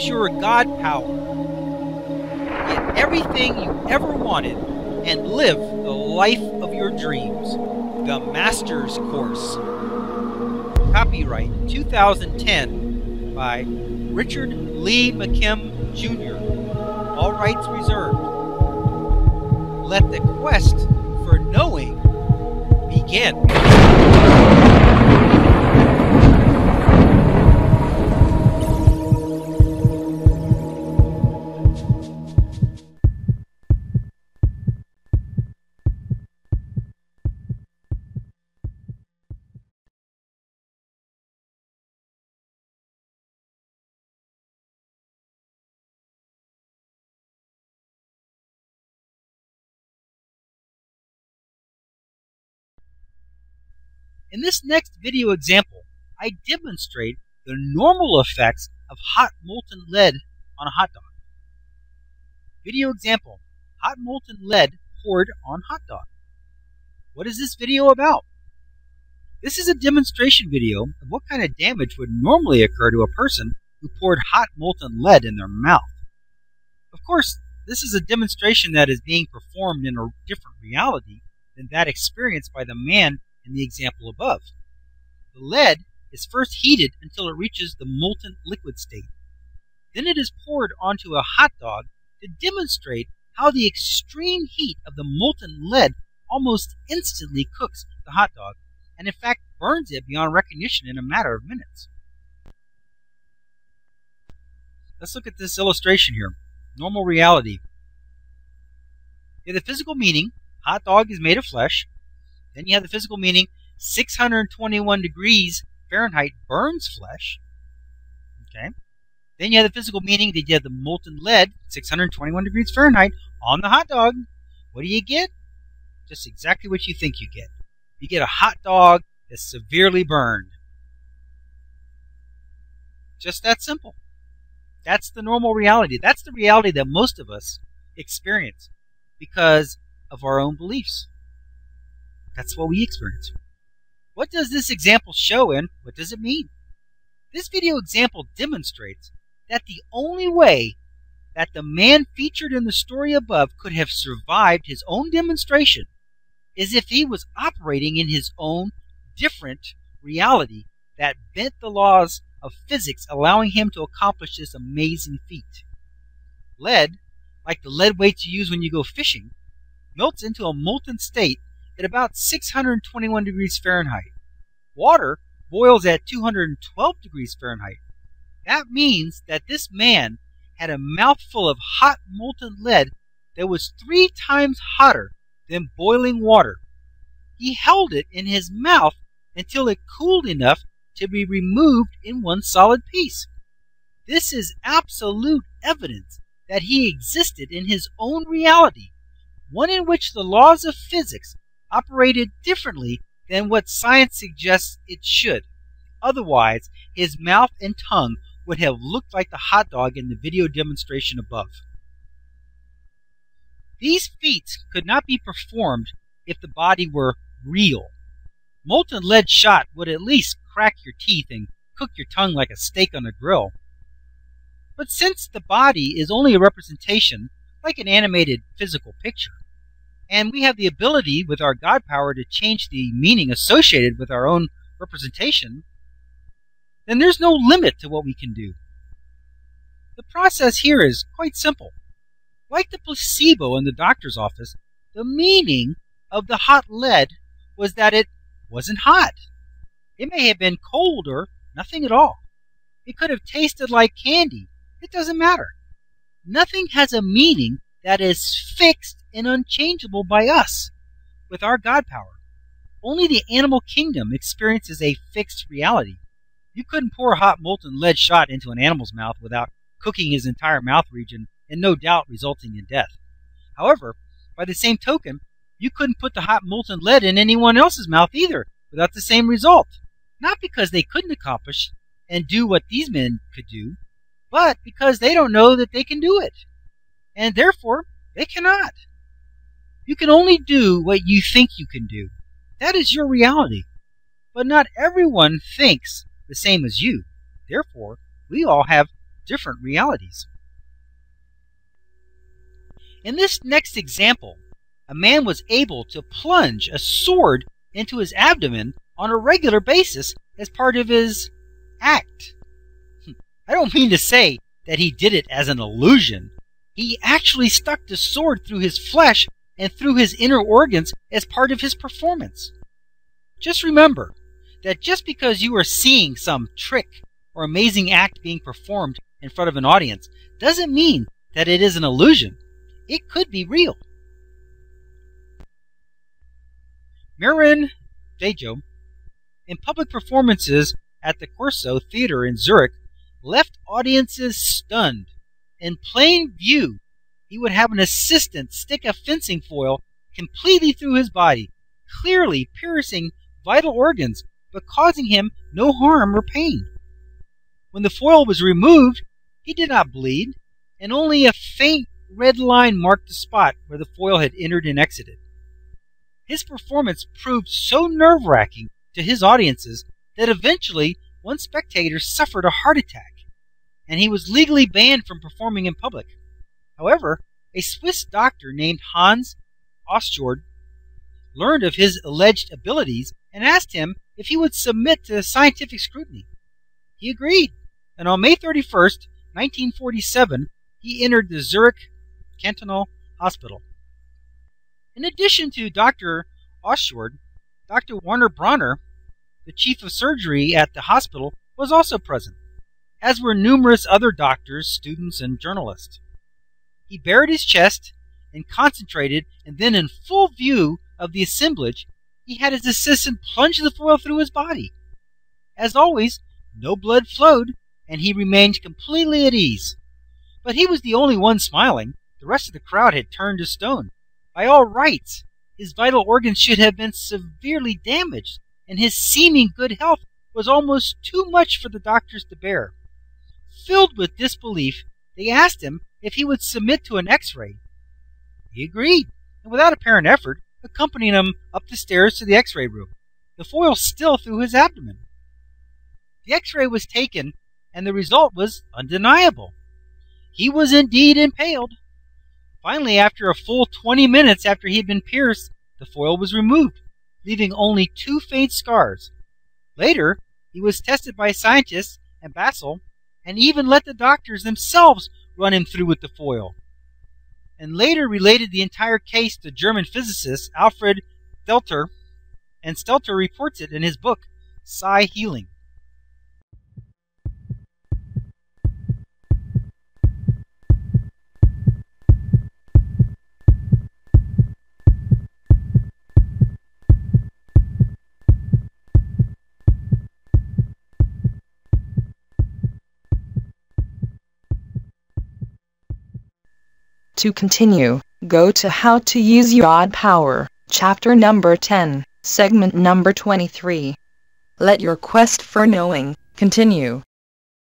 your God power. Get everything you ever wanted and live the life of your dreams. The Master's Course. Copyright 2010 by Richard Lee McKim Jr. All rights reserved. Let the quest for knowing begin. In this next video example, I demonstrate the normal effects of hot molten lead on a hot dog. Video example, hot molten lead poured on hot dog. What is this video about? This is a demonstration video of what kind of damage would normally occur to a person who poured hot molten lead in their mouth. Of course, this is a demonstration that is being performed in a different reality than that experienced by the man in the example above. The lead is first heated until it reaches the molten liquid state. Then it is poured onto a hot dog to demonstrate how the extreme heat of the molten lead almost instantly cooks the hot dog, and in fact burns it beyond recognition in a matter of minutes. Let's look at this illustration here. Normal reality. In the physical meaning, hot dog is made of flesh. Then you have the physical meaning, 621 degrees Fahrenheit burns flesh. Okay. Then you have the physical meaning that you have the molten lead, 621 degrees Fahrenheit, on the hot dog. What do you get? Just exactly what you think you get. You get a hot dog that's severely burned. Just that simple. That's the normal reality. That's the reality that most of us experience because of our own beliefs. That's what we experience. What does this example show and what does it mean? This video example demonstrates that the only way that the man featured in the story above could have survived his own demonstration is if he was operating in his own different reality that bent the laws of physics, allowing him to accomplish this amazing feat. Lead, like the lead weights you use when you go fishing, melts into a molten state at about 621 degrees Fahrenheit. Water boils at 212 degrees Fahrenheit. That means that this man had a mouthful of hot molten lead that was 3 times hotter than boiling water. He held it in his mouth until it cooled enough to be removed in one solid piece. This is absolute evidence that he existed in his own reality, one in which the laws of physics operated differently than what science suggests it should. Otherwise, his mouth and tongue would have looked like the hot dog in the video demonstration above. These feats could not be performed if the body were real. Molten lead shot would at least crack your teeth and cook your tongue like a steak on a grill. But since the body is only a representation, like an animated physical picture, and we have the ability with our God power to change the meaning associated with our own representation, then there's no limit to what we can do. The process here is quite simple. Like the placebo in the doctor's office, the meaning of the hot lead was that it wasn't hot. It may have been cold or nothing at all. It could have tasted like candy. It doesn't matter. Nothing has a meaning that is fixed and unchangeable by us with our God power. Only the animal kingdom experiences a fixed reality. You couldn't pour a hot molten lead shot into an animal's mouth without cooking his entire mouth region and no doubt resulting in death. However, by the same token, you couldn't put the hot molten lead in anyone else's mouth either without the same result. Not because they couldn't accomplish and do what these men could do, but because they don't know that they can do it. And therefore, they cannot. You can only do what you think you can do. That is your reality. But not everyone thinks the same as you. Therefore, we all have different realities. In this next example, a man was able to plunge a sword into his abdomen on a regular basis as part of his act. I don't mean to say that he did it as an illusion. He actually stuck the sword through his flesh and through his inner organs as part of his performance. Just remember that just because you are seeing some trick or amazing act being performed in front of an audience doesn't mean that it is an illusion. It could be real. Marin Dejo, in public performances at the Corso Theater in Zurich, left audiences stunned. In plain view, he would have an assistant stick a fencing foil completely through his body, clearly piercing vital organs, but causing him no harm or pain. When the foil was removed, he did not bleed, and only a faint red line marked the spot where the foil had entered and exited. His performance proved so nerve-wracking to his audiences that eventually one spectator suffered a heart attack, and he was legally banned from performing in public. However, a Swiss doctor named Hans Ostjord learned of his alleged abilities and asked him if he would submit to scientific scrutiny. He agreed, and on May 31st, 1947, he entered the Zurich Cantonal Hospital. In addition to Dr. Ostjord, Dr. Werner Bronner, the chief of surgery at the hospital, was also present, as were numerous other doctors, students, and journalists. He bared his chest and concentrated, and then in full view of the assemblage, he had his assistant plunge the foil through his body. As always, no blood flowed, and he remained completely at ease. But he was the only one smiling. The rest of the crowd had turned to stone. By all rights, his vital organs should have been severely damaged, and his seeming good health was almost too much for the doctors to bear. Filled with disbelief, they asked him if he would submit to an X-ray. He agreed, and without apparent effort, accompanied him up the stairs to the X-ray room, the foil still through his abdomen. The X-ray was taken, and the result was undeniable. He was indeed impaled. Finally, after a full 20 minutes after he had been pierced, the foil was removed, leaving only 2 faint scars. Later, he was tested by scientists and Basel, and even let the doctors themselves run him through with the foil, and later related the entire case to German physicist Alfred Stelter, and Stelter reports it in his book, Psi Healing. To continue, go to How to Use Your God Power, Chapter number 10, Segment number 23. Let your quest for knowing continue.